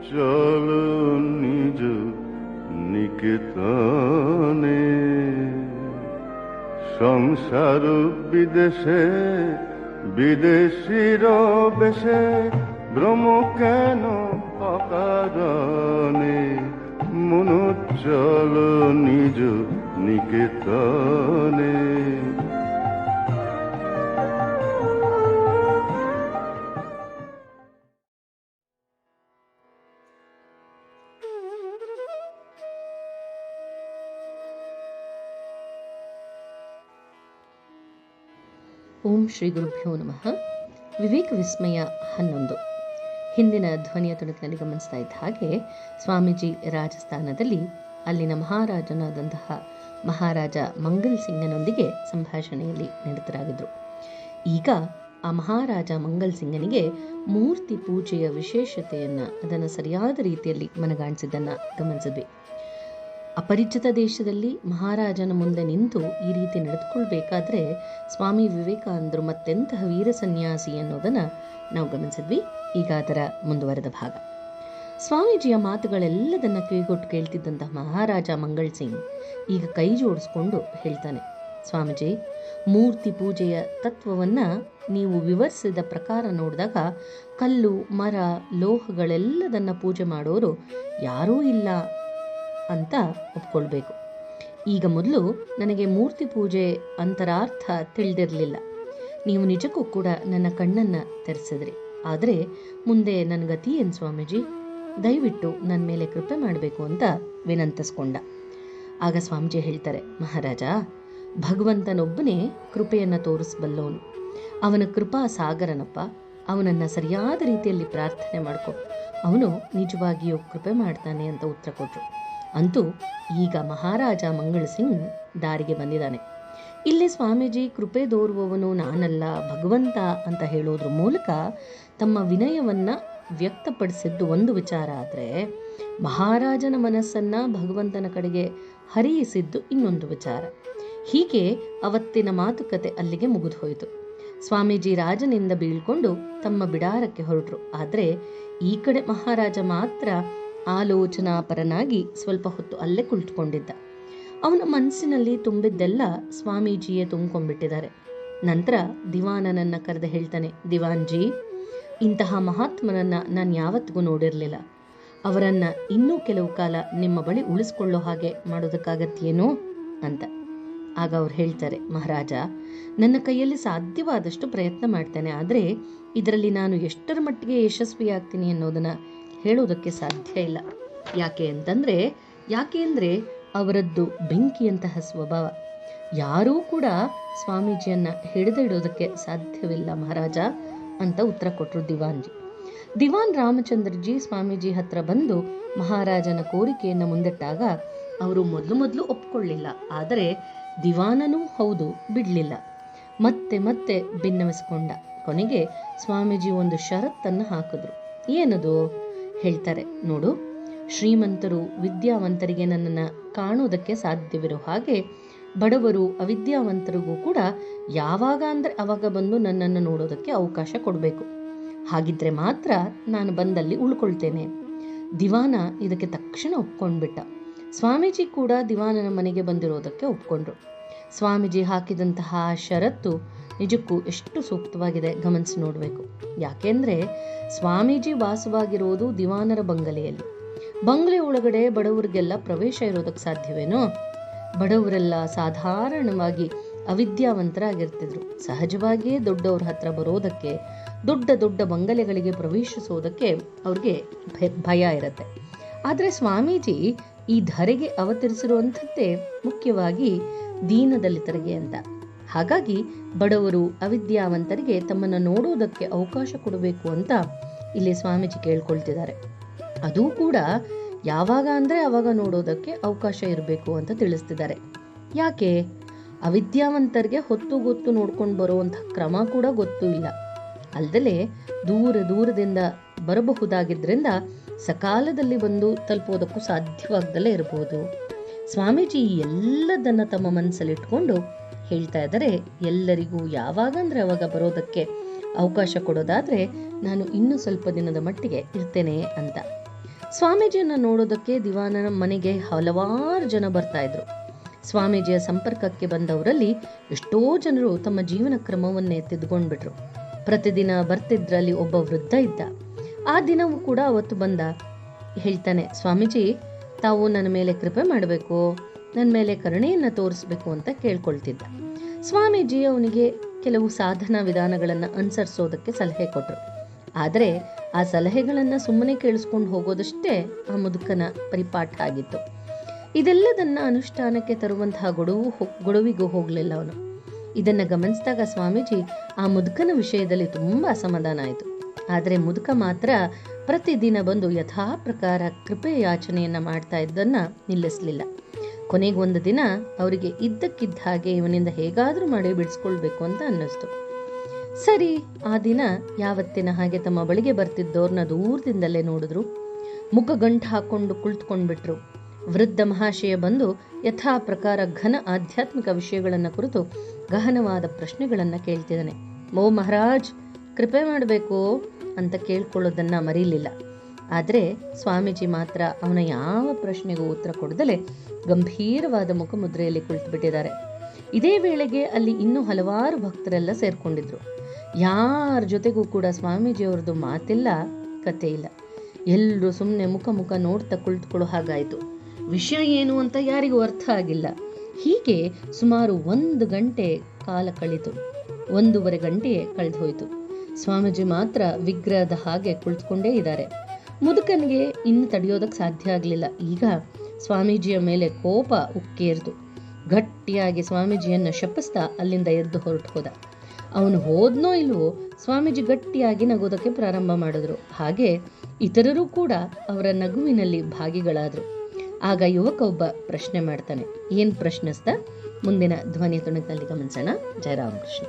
চলো নিজ নিকেতনে, সংসার বিদেশে বিদেশির বেশে ভ্রম কেন অকারণে, মন চলো নিজ নিকেতনে। ಓಂ ಶ್ರೀ ಗುರುಭ್ಯೋ ನಮಃ. ವಿವೇಕ ವಿಸ್ಮಯ 11. ಹಿಂದಿನ ಧ್ವನಿಯ ತುಣುಕಿನಲ್ಲಿ ಗಮನಿಸ್ತಾ ಇದ್ದ ಹಾಗೆ ಸ್ವಾಮೀಜಿ ರಾಜಸ್ಥಾನದಲ್ಲಿ ಅಲ್ಲಿನ ಮಹಾರಾಜನಾದಂತಹ ಮಹಾರಾಜ ಮಂಗಲ್ ಸಿಂಗನೊಂದಿಗೆ ಸಂಭಾಷಣೆಯಲ್ಲಿ ನಿರತರಾಗಿದ್ದರು. ಈಗ ಆ ಮಹಾರಾಜ ಮಂಗಲ್ ಸಿಂಗನಿಗೆ ಮೂರ್ತಿ ಪೂಜೆಯ ವಿಶೇಷತೆಯನ್ನು, ಅದನ್ನು ಸರಿಯಾದ ರೀತಿಯಲ್ಲಿ ಮನಗಾಣಿಸಿದ್ದನ್ನು ಗಮನಿಸಿದ್ವಿ. ಅಪರಿಚಿತ ದೇಶದಲ್ಲಿ ಮಹಾರಾಜನ ಮುಂದೆ ನಿಂತು ಈ ರೀತಿ ನಡೆದುಕೊಳ್ಬೇಕಾದ್ರೆ ಸ್ವಾಮಿ ವಿವೇಕಾನಂದರು ಮತ್ತೆಂತಹ ವೀರ ಸನ್ಯಾಸಿ ಅನ್ನೋದನ್ನು ನಾವು ಗಮನಿಸಿದ್ವಿ. ಈಗ ಅದರ ಮುಂದುವರೆದ ಭಾಗ. ಸ್ವಾಮೀಜಿಯ ಮಾತುಗಳೆಲ್ಲದನ್ನ ಕಿವಿಗೊಟ್ಟು ಕೇಳ್ತಿದ್ದಂತಹ ಮಹಾರಾಜ ಮಂಗಲ್ ಸಿಂಗ್ ಈಗ ಕೈ ಜೋಡಿಸ್ಕೊಂಡು ಹೇಳ್ತಾನೆ, ಸ್ವಾಮೀಜಿ, ಮೂರ್ತಿ ಪೂಜೆಯ ತತ್ವವನ್ನು ನೀವು ವಿವರಿಸಿದ ಪ್ರಕಾರ ನೋಡಿದಾಗ ಕಲ್ಲು, ಮರ, ಲೋಹಗಳೆಲ್ಲದನ್ನ ಪೂಜೆ ಮಾಡೋರು ಯಾರೂ ಇಲ್ಲ ಅಂತ ಒಪ್ಕೊಳ್ಬೇಕು. ಈಗ ಮೊದಲು ನನಗೆ ಮೂರ್ತಿ ಪೂಜೆ ಅಂತರಾರ್ಥ ತಿಳಿದಿರಲಿಲ್ಲ. ನೀವು ನಿಜಕ್ಕೂ ಕೂಡ ನನ್ನ ಕಣ್ಣನ್ನು ತೆರೆಸಿದ್ರಿ. ಆದರೆ ಮುಂದೆ ನನ್ನ ಗತಿ ಏನು ಸ್ವಾಮೀಜಿ? ದಯವಿಟ್ಟು ನನ್ನ ಮೇಲೆ ಕೃಪೆ ಮಾಡಬೇಕು ಅಂತ ವಿನಂತಿಸ್ಕೊಂಡ. ಆಗ ಸ್ವಾಮೀಜಿ ಹೇಳ್ತಾರೆ, ಮಹಾರಾಜ, ಭಗವಂತನೊಬ್ಬನೇ ಕೃಪೆಯನ್ನು ತೋರಿಸಬಲ್ಲವನು. ಅವನ ಕೃಪಾ ಸಾಗರನಪ್ಪ. ಅವನನ್ನು ಸರಿಯಾದ ರೀತಿಯಲ್ಲಿ ಪ್ರಾರ್ಥನೆ ಮಾಡ್ಕೊ, ಅವನು ನಿಜವಾಗಿಯೂ ಕೃಪೆ ಮಾಡ್ತಾನೆ ಅಂತ ಉತ್ತರ ಕೊಟ್ಟರು. ಅಂತೂ ಈಗ ಮಹಾರಾಜ ಮಂಗಲ್ ಸಿಂಗ್ ದಾರಿಗೆ ಬಂದಿದ್ದಾನೆ. ಇಲ್ಲಿ ಸ್ವಾಮೀಜಿ ಕೃಪೆ ದೋರುವವನು ನಾನಲ್ಲ, ಭಗವಂತ ಅಂತ ಹೇಳೋದ್ರ ಮೂಲಕ ತಮ್ಮ ವಿನಯವನ್ನು ವ್ಯಕ್ತಪಡಿಸಿದ್ದು ಒಂದು ವಿಚಾರ ಆದರೆ, ಮಹಾರಾಜನ ಮನಸ್ಸನ್ನು ಭಗವಂತನ ಕಡೆಗೆ ಹರಿಯಿಸಿದ್ದು ಇನ್ನೊಂದು ವಿಚಾರ. ಹೀಗೆ ಅವತ್ತಿನ ಮಾತುಕತೆ ಅಲ್ಲಿಗೆ ಮುಗಿದು ಹೋಯಿತು. ಸ್ವಾಮೀಜಿ ರಾಜನಿಂದ ಬೀಳ್ಕೊಂಡು ತಮ್ಮ ಬಿಡಾರಕ್ಕೆ ಹೊರಟರು. ಆದರೆ ಈ ಕಡೆ ಮಹಾರಾಜ ಮಾತ್ರ ಆಲೋಚನಾಪರನಾಗಿ ಸ್ವಲ್ಪ ಹೊತ್ತು ಅಲ್ಲೇ ಕುಳಿತುಕೊಂಡಿದ್ದ. ಅವನ ಮನಸ್ಸಿನಲ್ಲಿ ತುಂಬಿದ್ದೆಲ್ಲ ಸ್ವಾಮೀಜಿಯೇ ತುಂಬಿಕೊಂಡ್ಬಿಟ್ಟಿದ್ದಾರೆ. ನಂತರ ದಿವಾನನನ್ನು ಕರೆದು ಹೇಳ್ತಾನೆ, ದಿವಾನ್ಜಿ, ಇಂತಹ ಮಹಾತ್ಮನನ್ನು ನಾನು ಯಾವತ್ತಿಗೂ ನೋಡಿರಲಿಲ್ಲ. ಅವರನ್ನು ಇನ್ನೂ ಕೆಲವು ಕಾಲ ನಿಮ್ಮ ಬಳಿ ಉಳಿಸ್ಕೊಳ್ಳೋ ಹಾಗೆ ಮಾಡೋದಕ್ಕಾಗತ್ತೇನೋ ಅಂತ. ಆಗ ಅವ್ರು ಹೇಳ್ತಾರೆ, ಮಹಾರಾಜ, ನನ್ನ ಕೈಯಲ್ಲಿ ಸಾಧ್ಯವಾದಷ್ಟು ಪ್ರಯತ್ನ ಮಾಡ್ತೇನೆ. ಆದರೆ ಇದರಲ್ಲಿ ನಾನು ಎಷ್ಟರ ಮಟ್ಟಿಗೆ ಯಶಸ್ವಿಯಾಗ್ತೀನಿ ಅನ್ನೋದನ್ನು ಹೇಳೋದಕ್ಕೆ ಸಾಧ್ಯ ಇಲ್ಲ. ಯಾಕೆ ಅಂದರೆ ಅವರದ್ದು ಬೆಂಕಿಯಂತಹ ಸ್ವಭಾವ. ಯಾರೂ ಕೂಡ ಸ್ವಾಮೀಜಿಯನ್ನು ಹಿಡಿದಿಡೋದಕ್ಕೆ ಸಾಧ್ಯವಿಲ್ಲ ಮಹಾರಾಜ ಅಂತ ಉತ್ತರ ಕೊಟ್ಟರು ದಿವಾನ್ಜಿ. ದಿವಾನ್ ರಾಮಚಂದ್ರಜಿ ಸ್ವಾಮೀಜಿ ಹತ್ರ ಬಂದು ಮಹಾರಾಜನ ಕೋರಿಕೆಯನ್ನು ಮುಂದಿಟ್ಟಾಗ ಅವರು ಮೊದಲು ಒಪ್ಕೊಳ್ಳಿಲ್ಲ. ಆದರೆ ದಿವಾನನೂ ಹೌದು ಬಿಡಲಿಲ್ಲ. ಮತ್ತೆ ಭಿನ್ನವಿಸ್ಕೊಂಡ. ಕೊನೆಗೆ ಸ್ವಾಮೀಜಿ ಒಂದು ಷರತ್ತನ್ನು ಹಾಕಿದ್ರು. ಏನದು ಹೇಳ್ತಾರೆ, ನೋಡು, ಶ್ರೀಮಂತರು ವಿದ್ಯಾವಂತರಿಗೆ ನನ್ನನ್ನು ಕಾಣೋದಕ್ಕೆ ಸಾಧ್ಯವಿರೋ ಹಾಗೆ ಬಡವರು ಅವಿದ್ಯಾವಂತರಿಗೂ ಕೂಡ ಯಾವಾಗ ಅಂದರೆ ಅವಾಗ ಬಂದು ನನ್ನನ್ನು ನೋಡೋದಕ್ಕೆ ಅವಕಾಶ ಕೊಡಬೇಕು. ಹಾಗಿದ್ರೆ ಮಾತ್ರ ನಾನು ಬಂದಲ್ಲಿ ಉಳ್ಕೊಳ್ತೇನೆ. ದಿವಾನ ಇದಕ್ಕೆ ತಕ್ಷಣ ಒಪ್ಕೊಂಡ್ಬಿಟ್ಟ. ಸ್ವಾಮೀಜಿ ಕೂಡ ದಿವಾನನ ಮನೆಗೆ ಬಂದಿರೋದಕ್ಕೆ ಒಪ್ಕೊಂಡ್ರು. ಸ್ವಾಮೀಜಿ ಹಾಕಿದಂತಹ ಷರತ್ತು ನಿಜಕ್ಕೂ ಎಷ್ಟು ಸೂಕ್ತವಾಗಿದೆ ಗಮನಿಸಿ ನೋಡಬೇಕು. ಯಾಕೆಂದರೆ ಸ್ವಾಮೀಜಿ ವಾಸವಾಗಿರೋದು ದಿವಾನರ ಬಂಗಲೆಯಲ್ಲಿ. ಬಂಗಲೆ ಒಳಗಡೆ ಬಡವರಿಗೆಲ್ಲ ಪ್ರವೇಶ ಇರೋದಕ್ಕೆ ಸಾಧ್ಯವೇನೋ? ಬಡವರೆಲ್ಲ ಸಾಧಾರಣವಾಗಿ ಅವಿದ್ಯಾವಂತರಾಗಿರ್ತಿದ್ರು. ಸಹಜವಾಗಿಯೇ ದೊಡ್ಡವ್ರ ಹತ್ರ ಬರೋದಕ್ಕೆ, ದೊಡ್ಡ ಬಂಗಲೆಗಳಿಗೆ ಪ್ರವೇಶಿಸೋದಕ್ಕೆ ಅವ್ರಿಗೆ ಭಯ ಇರುತ್ತೆ. ಆದರೆ ಸ್ವಾಮೀಜಿ ಈ ಧರೆಗೆ ಅವತರಿಸಿರುವಂಥದ್ದೇ ಮುಖ್ಯವಾಗಿ ದೀನದಲಿತರಿಗೆ ಅಂತ. ಹಾಗಾಗಿ ಬಡವರು ಅವಿದ್ಯಾವಂತರಿಗೆ ತಮ್ಮನ್ನು ನೋಡೋದಕ್ಕೆ ಅವಕಾಶ ಕೊಡಬೇಕು ಅಂತ ಇಲ್ಲಿ ಸ್ವಾಮೀಜಿ ಕೇಳ್ಕೊಳ್ತಿದ್ದಾರೆ. ಅದೂ ಕೂಡ ಯಾವಾಗ ಅಂದರೆ ಅವಾಗ ನೋಡೋದಕ್ಕೆ ಅವಕಾಶ ಇರಬೇಕು ಅಂತ ತಿಳಿಸ್ತಿದ್ದಾರೆ. ಯಾಕೆ? ಅವಿದ್ಯಾವಂತರಿಗೆ ಹೊತ್ತು ಗೊತ್ತು ನೋಡ್ಕೊಂಡು ಬರುವಂಥ ಕ್ರಮ ಕೂಡ ಗೊತ್ತೂ ಇಲ್ಲ. ಅಲ್ಲದೆ ದೂರದಿಂದ ಬರಬಹುದಾಗಿದ್ದರಿಂದ ಸಕಾಲದಲ್ಲಿ ಬಂದು ತಲುಪೋದಕ್ಕೂ ಸಾಧ್ಯವಾಗದಲ್ಲೇ ಇರಬಹುದು. ಸ್ವಾಮೀಜಿ ಎಲ್ಲದನ್ನು ತಮ್ಮ ಮನಸ್ಸಲ್ಲಿಟ್ಕೊಂಡು ಹೇಳ್ತಾ ಇದ್ದಾರೆ, ಎಲ್ಲರಿಗೂ ಯಾವಾಗ ಅಂದರೆ ಅವಾಗ ಬರೋದಕ್ಕೆ ಅವಕಾಶ ಕೊಡೋದಾದರೆ ನಾನು ಇನ್ನೂ ಸ್ವಲ್ಪ ದಿನದ ಮಟ್ಟಿಗೆ ಇರ್ತೇನೆ ಅಂತ. ಸ್ವಾಮೀಜಿಯನ್ನು ನೋಡೋದಕ್ಕೆ ದಿವಾನನ ಮನೆಗೆ ಹಲವಾರು ಜನ ಬರ್ತಾ ಇದ್ರು. ಸ್ವಾಮೀಜಿಯ ಸಂಪರ್ಕಕ್ಕೆ ಬಂದವರಲ್ಲಿ ಎಷ್ಟೋ ಜನರು ತಮ್ಮ ಜೀವನ ಕ್ರಮವನ್ನೇ ತಿದ್ದುಕೊಂಡ್ಬಿಟ್ರು. ಪ್ರತಿದಿನ ಬರ್ತಿದ್ರಲ್ಲಿ ಒಬ್ಬ ವೃದ್ಧ ಇದ್ದ. ಆ ದಿನವೂ ಕೂಡ ಅವತ್ತು ಬಂದ. ಹೇಳ್ತಾನೆ, ಸ್ವಾಮೀಜಿ ತಾವು ನನ್ನ ಮೇಲೆ ಕೃಪೆ ಮಾಡಬೇಕು, ನನ್ನ ಮೇಲೆ ಕರುಣೆಯನ್ನು ತೋರಿಸ್ಬೇಕು ಅಂತ ಕೇಳ್ಕೊಳ್ತಿದ್ದ. ಸ್ವಾಮೀಜಿ ಅವನಿಗೆ ಕೆಲವು ಸಾಧನಾ ವಿಧಾನಗಳನ್ನು ಅನುಸರಿಸೋದಕ್ಕೆ ಸಲಹೆ ಕೊಟ್ಟರು. ಆದರೆ ಆ ಸಲಹೆಗಳನ್ನು ಸುಮ್ಮನೆ ಕೇಳಿಸ್ಕೊಂಡು ಹೋಗೋದಷ್ಟೇ ಆ ಮುದುಕನ ಪರಿಪಾಠ ಆಗಿತ್ತು. ಇದೆಲ್ಲದನ್ನ ಅನುಷ್ಠಾನಕ್ಕೆ ತರುವಂತಹ ಗೊಡವಿಗೂ ಹೋಗಲಿಲ್ಲ ಅವನು. ಇದನ್ನು ಗಮನಿಸಿದಾಗ ಸ್ವಾಮೀಜಿ ಆ ಮುದುಕನ ವಿಷಯದಲ್ಲಿ ತುಂಬ ಅಸಮಾಧಾನ ಆಯಿತು. ಆದರೆ ಮುದುಕ ಮಾತ್ರ ಪ್ರತಿದಿನ ಬಂದು ಯಥಾ ಪ್ರಕಾರ ಕೃಪೆ ಯಾಚನೆಯನ್ನು ಮಾಡ್ತಾ ಇದ್ದನ್ನು ನಿಲ್ಲಿಸಲಿಲ್ಲ. ಕೊನೆಗೊಂದು ದಿನ ಅವರಿಗೆ ಇದ್ದಕ್ಕಿದ್ದ ಹಾಗೆ ಇವನಿಂದ ಹೇಗಾದರೂ ಮಾಡಿ ಬಿಡಿಸ್ಕೊಳ್ಬೇಕು ಅಂತ ಅನ್ನಿಸ್ತು. ಸರಿ, ಆ ದಿನ ಯಾವತ್ತಿನ ಹಾಗೆ ತಮ್ಮ ಬಳಿಗೆ ಬರ್ತಿದ್ದವ್ರನ್ನ ದೂರದಿಂದಲೇ ನೋಡಿದ್ರು. ಮುಖ ಗಂಟು ಹಾಕೊಂಡು ಕುಳಿತುಕೊಂಡ್ಬಿಟ್ರು. ವೃದ್ಧ ಮಹಾಶಯ ಬಂದು ಯಥಾ ಪ್ರಕಾರ ಘನ ಆಧ್ಯಾತ್ಮಿಕ ವಿಷಯಗಳನ್ನು ಕುರಿತು ಗಹನವಾದ ಪ್ರಶ್ನೆಗಳನ್ನು ಕೇಳ್ತಿದ್ದಾನೆ. ಓ ಮಹಾರಾಜ್, ಕೃಪೆ ಮಾಡಬೇಕು ಅಂತ ಕೇಳ್ಕೊಳ್ಳೋದನ್ನ ಮರೀಲಿಲ್ಲ. ಆದರೆ ಸ್ವಾಮೀಜಿ ಮಾತ್ರ ಅವನ ಯಾವ ಪ್ರಶ್ನೆಗೂ ಉತ್ತರ ಕೊಡದಲೇ ಗಂಭೀರವಾದ ಮುಖಮುದ್ರೆಯಲ್ಲಿ ಕುಳಿತುಬಿಟ್ಟಿದ್ದಾರೆ. ಇದೇ ವೇಳೆಗೆ ಅಲ್ಲಿ ಇನ್ನೂ ಹಲವಾರು ಭಕ್ತರೆಲ್ಲ ಸೇರ್ಕೊಂಡಿದ್ರು. ಯಾರ ಜೊತೆಗೂ ಕೂಡ ಸ್ವಾಮೀಜಿಯವ್ರದ್ದು ಮಾತಿಲ್ಲ, ಕತೆ ಇಲ್ಲ. ಎಲ್ಲರೂ ಸುಮ್ಮನೆ ಮುಖ ನೋಡ್ತಾ ಕುಳಿತುಕೊಳ್ಳೋ ಹಾಗಾಯಿತು. ವಿಷಯ ಏನು ಅಂತ ಯಾರಿಗೂ ಅರ್ಥ ಆಗಿಲ್ಲ. ಹೀಗೆ ಸುಮಾರು 1 ಗಂಟೆ ಕಾಲ ಕಳೀತು. 1.5 ಗಂಟೆ ಕಳೆದು ಹೋಯಿತು. ಸ್ವಾಮೀಜಿ ಮಾತ್ರ ವಿಗ್ರಹದ ಹಾಗೆ ಕುಳಿತುಕೊಂಡೇ ಇದ್ದಾರೆ. ಮುದುಕನಿಗೆ ಇನ್ನು ತಡೆಯೋದಕ್ಕೆ ಸಾಧ್ಯ ಆಗಲಿಲ್ಲ. ಈಗ ಸ್ವಾಮೀಜಿಯ ಮೇಲೆ ಕೋಪ ಉಕ್ಕೇರಿತು. ಗಟ್ಟಿಯಾಗಿ ಸ್ವಾಮೀಜಿಯನ್ನು ಶಪಿಸ್ತಾ ಅಲ್ಲಿಂದ ಎದ್ದು ಹೊರಟು ಹೋದ. ಅವನು ಹೋದ್ನೋ ಇಲ್ವೋ, ಸ್ವಾಮೀಜಿ ಗಟ್ಟಿಯಾಗಿ ನಗೋದಕ್ಕೆ ಪ್ರಾರಂಭ ಮಾಡಿದ್ರು. ಹಾಗೆ ಇತರರು ಕೂಡ ಅವರ ನಗುವಿನಲ್ಲಿ ಭಾಗಿಗಳಾದರು. ಆಗ ಯುವಕ ಒಬ್ಬ ಪ್ರಶ್ನೆ ಮಾಡ್ತಾನೆ. ಏನು ಪ್ರಶ್ನಿಸ್ದ? ಮುಂದಿನ ಧ್ವನಿ ತುಣುಕಿನಲ್ಲಿ ಗಮನಿಸೋಣ. ಜಯ ರಾಮಕೃಷ್ಣ.